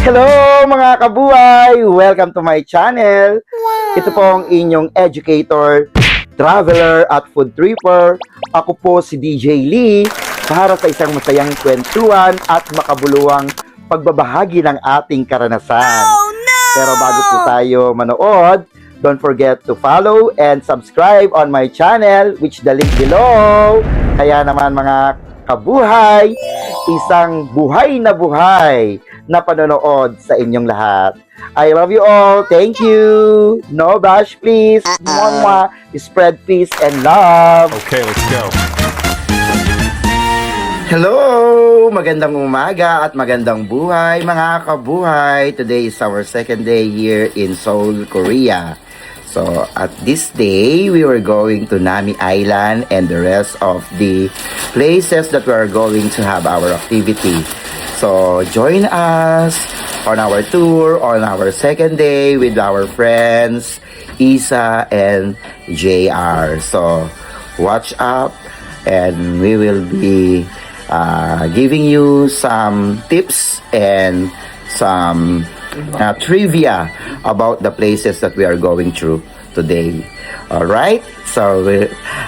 Hello mga kabuhay! Welcome to my channel. Ito po ang inyong educator, traveler at food tripper. Ako po si DJ Lee para sa isang masayang kwentuhan at makabuluhang pagbabahagi ng ating karanasan. Pero bago po tayo manood, don't forget to follow and subscribe on my channel, which the link below. Kaya naman mga kabuhay, isang buhay na panonood sa inyong lahat. I love you all. Thank you. No bash, please. Mwah. Spread peace and love. Okay, let's go. Hello! Magandang umaga at magandang buhay mga kabuhay. Today is our second day here in Seoul, Korea. So, at this day, we were going to Nami Island and the rest of the places that we are going to have our activity. So, join us on our tour on our second day with our friends, Isa and JR. So, watch up and we will be giving you some tips and some trivia about the places that we are going through today. Alright? So,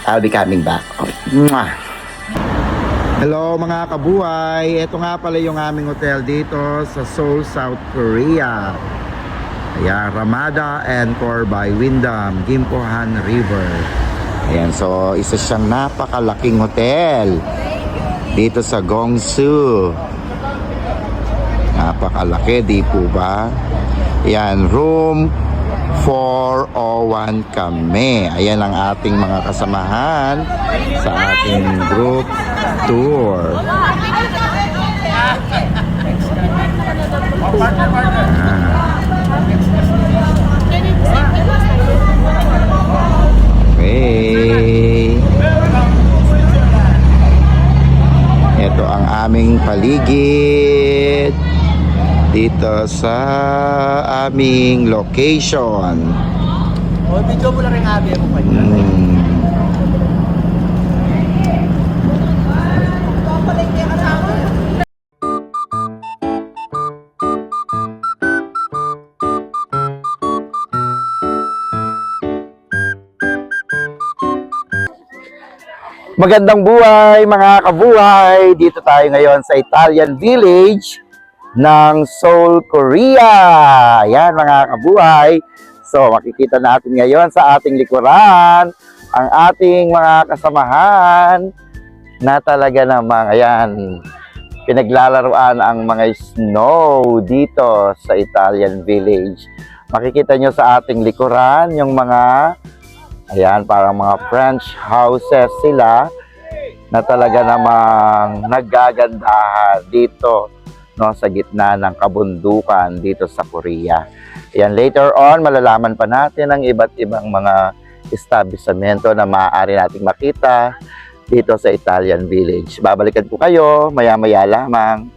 I'll be coming back. Mwah! Hello mga kabuhay! Ito nga pala yung aming hotel dito sa Seoul, South Korea. Ayan, Ramada Encore by Wyndham, Gimpohan River. Ayan, so isa siyang napakalaking hotel dito sa Gongsu. Napakalaki, di po ba? Ayan, room 401 kami. Ayan ang ating mga kasamahan sa ating group tour. Okay. Ito ang aming paligid dito sa aming location. O, video mo lang rin abi mo pa niya. Magandang buhay mga kabuhay! Dito tayo ngayon sa Italian Village ng Seoul, Korea. Ayan mga kabuhay. So makikita natin ngayon sa ating likuran ang ating mga kasamahan na talaga namang ayan, pinaglalaruan ang mga snow dito sa Italian Village. Makikita nyo sa ating likuran yung mga ayan, parang mga French houses sila na talaga namang naggagandahan dito, no, sa gitna ng kabundukan dito sa Korea. Ayan, later on, malalaman pa natin ang iba't ibang mga establishmento na maaari nating makita dito sa Italian Village. Babalikan ko kayo maya-maya lamang.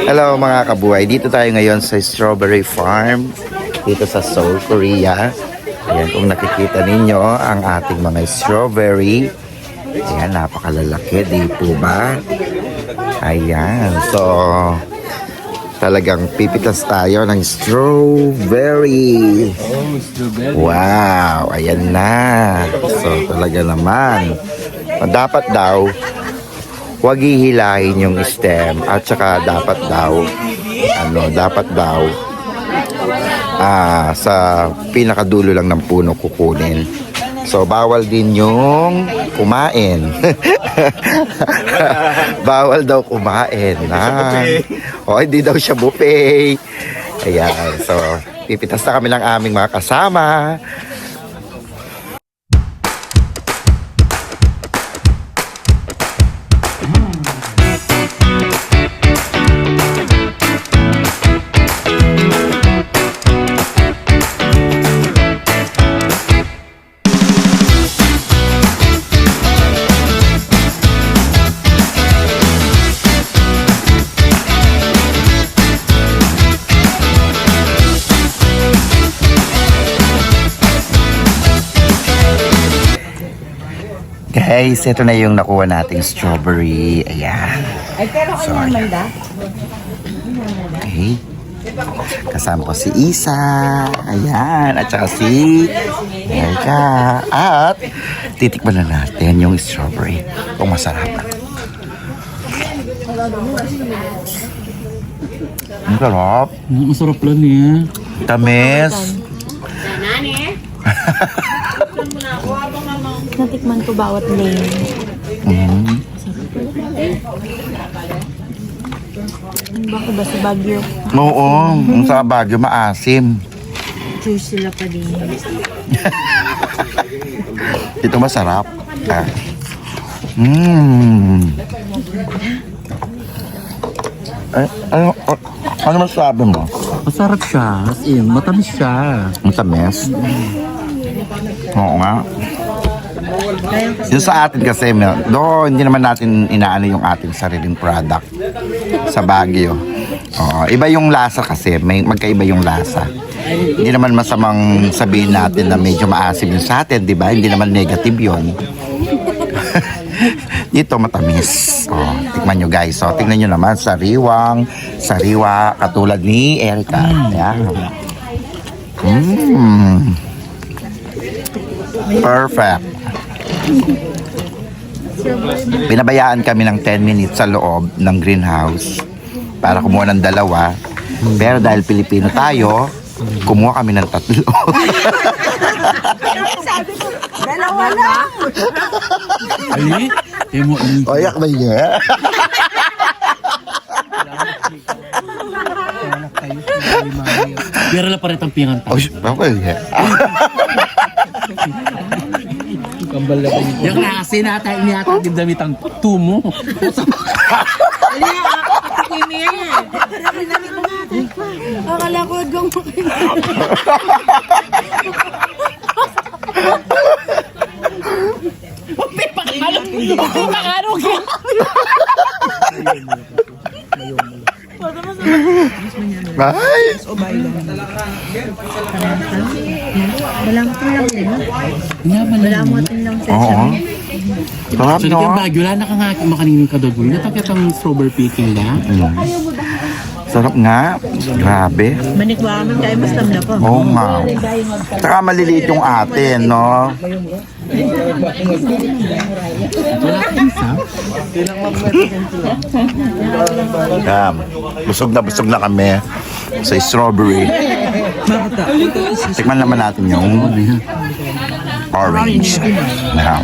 Hello mga kabuhay, dito tayo ngayon sa Strawberry Farm dito sa Seoul, Korea. Ayan, kung nakikita ninyo ang ating mga strawberry. Ayan, napakalalaki, di po ba? Ayan, so talagang pipitas tayo ng strawberry. Wow, ayan na. So talaga naman, dapat daw huwag hihilahin yung stem at saka dapat daw sa pinakadulo lang ng puno kukunin. So bawal din yung kumain. Bawal daw kumain na. O hindi daw siya buffet. Ayan, so pipitas na kami ng aming mga kasama. Guys, ito na yung nakuha nating strawberry. Ayan. So, ayan. Okay. Kasama ko si Isa. Ayan. At saka si Erika. At titikman na natin yung strawberry. Kung masarap. Ang sarap. Ang sarap lang eh. Tamis. Natikman ko bawat lane. Baka ba sa Baguio? Oo. Ang sa Baguio, maasim. Juice sila pa din. Ito masarap. Ano masabi mo? Masarap siya. As in, matamis siya. Matamis? Oo nga. Yung sa atin kasi, hindi naman natin inaano yung ating sariling product sa Baguio. Oo, iba yung lasa kasi, magkaiba yung lasa. Hindi naman masamang sabihin natin na medyo maasim yung sa atin, di ba? Hindi naman negative yun. Dito matamis. Oh, tikman nyo guys. So, tingnan nyo naman, sariwa, katulad ni Erika. Ayan. Perfect. Pinabayaan kami ng 10 minutes sa loob ng greenhouse para kumuha ng dalawa. Pero dahil Pilipino tayo, kumuha kami ng 3. Sabi ko, dalawa lang. Ali? Emo, Oyak ba niya? Pero na pa rin ang pingan Oh, okay. Yung klase na tayo niyata dimdamit ang tumo. Akala ko hanggang Ay! Malamutin lang din. Yaman lang. Malamutin lang sa Oo. Sarap, So, no? yung Baguio, wala na ka nga makanin kadogoy. Natakit ang strawberry picking na. Sarap nga. Grabe. Manikwaman kayo mas tamla ko. Oo nga. Saka maliliit yung atin, no? Wala ka isa. Busog na kami sa strawberry. Tikman naman natin yung orange. Ayan.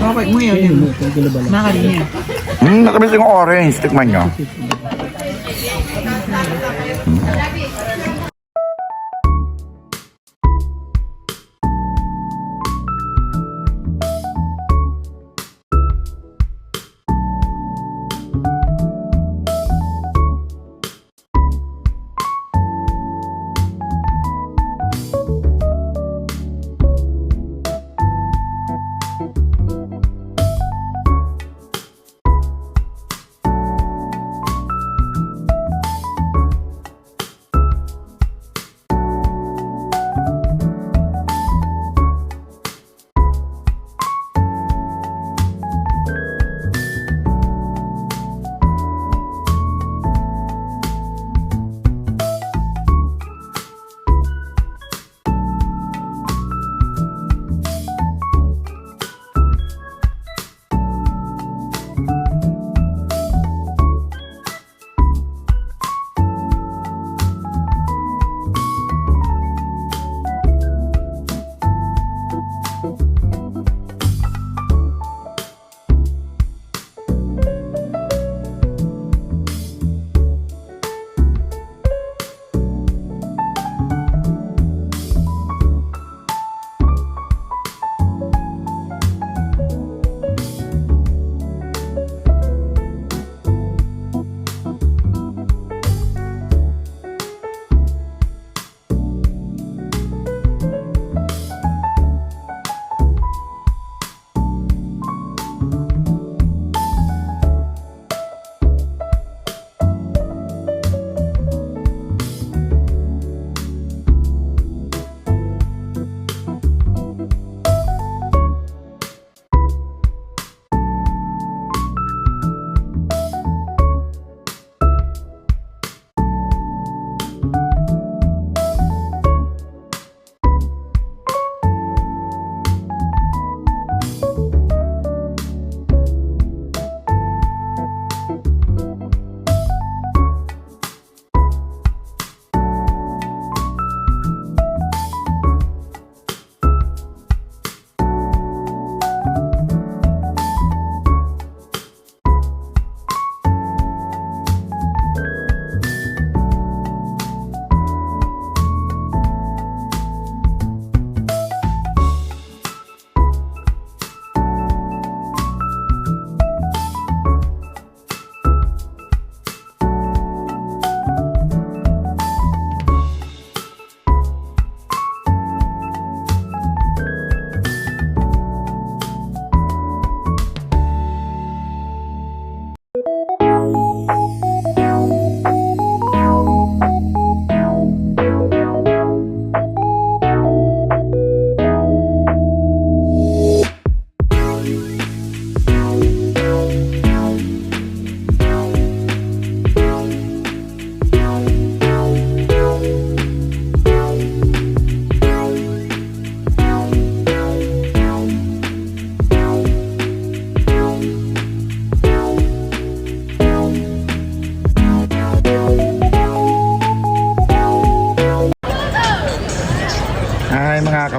Makalinya. Natamis yung orange. Tikman nyo.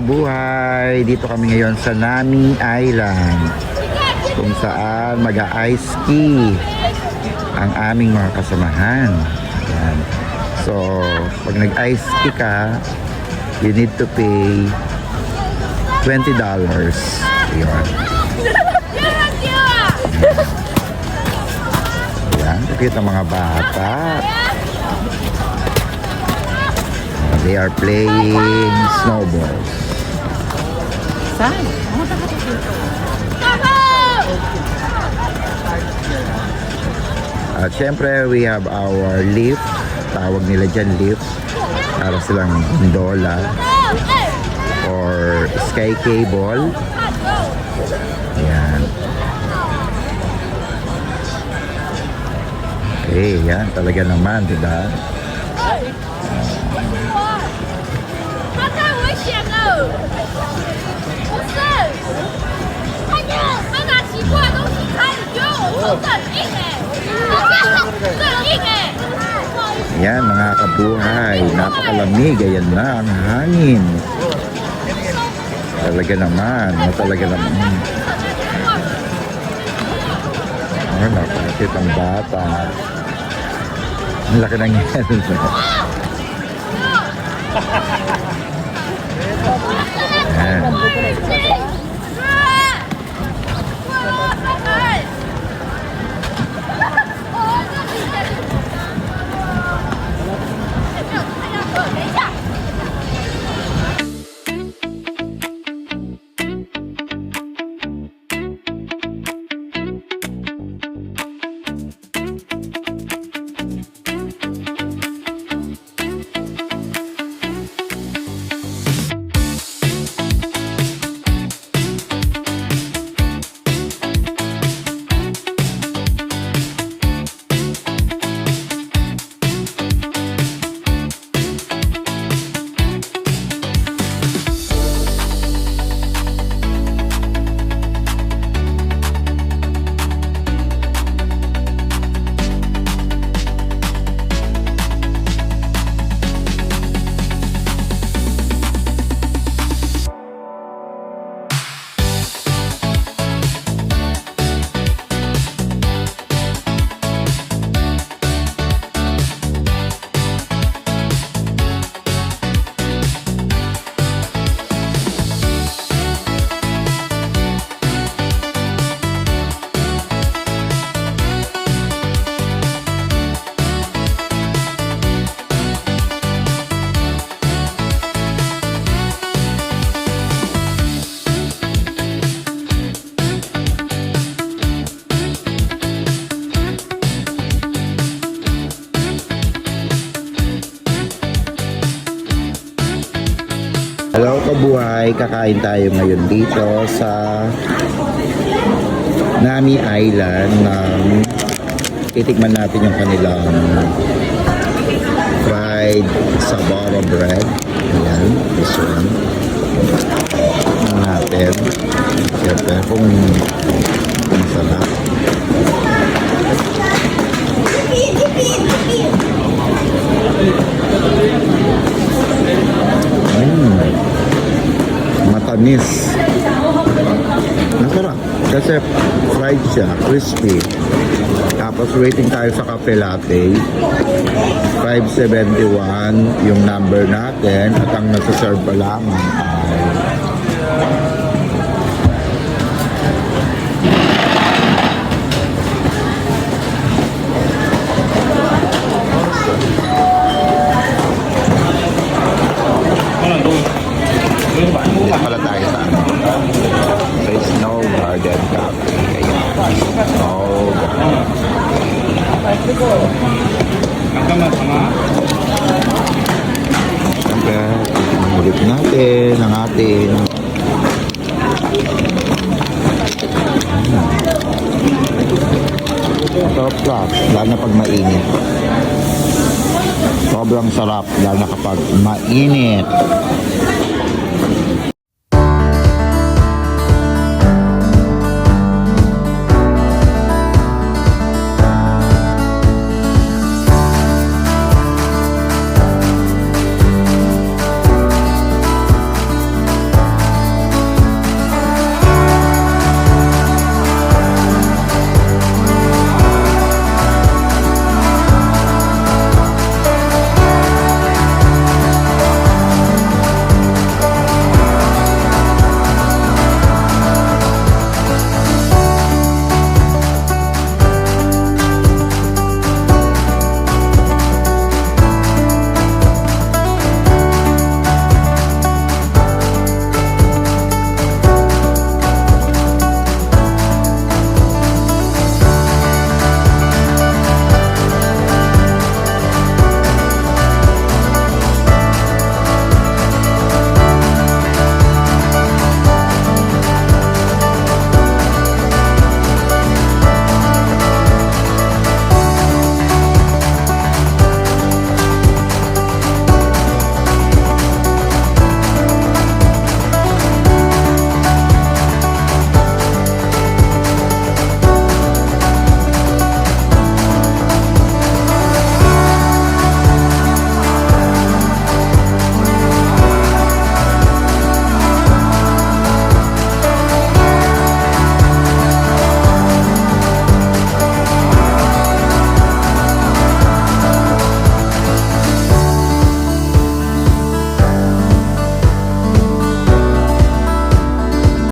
kabuhay, dito kami ngayon sa Nami Island kung saan mag-ice ski ang aming mga kasamahan. Ayan. So, pag nag-ice ski ka, you need to pay $20. Ayan. Ayan, cute ang mga bata. They are playing snowballs. Saan? At syempre, we have our lift. Tawag nila dyan lift. Para silang gondola. Or sky cable. Yan. Okay, yan. Talaga naman, diba? 它太危险了！不是，他拿奇怪的东西开，你觉得我手很硬哎？这很硬哎！ Yan, mga kabuhay. Napakalamig. Ayan na, ang hangin. Talaga naman. Talaga naman. Oh, napakakit ang bata. Ang laki ng yelo. Yan. Hello kabuhay, kakain tayo ngayon dito sa Nami Island ng titikman natin yung kanilang fried sabaro bread. Ayan, this one. Tingnan natin. Siyempre kung masarap. Matamis. Masarap. Kasi fried siya, crispy. Tapos waiting tayo sa cafe latte. 571 yung number natin at ang nasa-serve pa lamang ay pala tayo sa ano. Sa Snow Garden Cafe. Ayan. Snow Garden. Siyempre, ulit natin ang ating sarap sarap, lalo na pag mainit. Sobrang sarap, lalo na kapag mainit.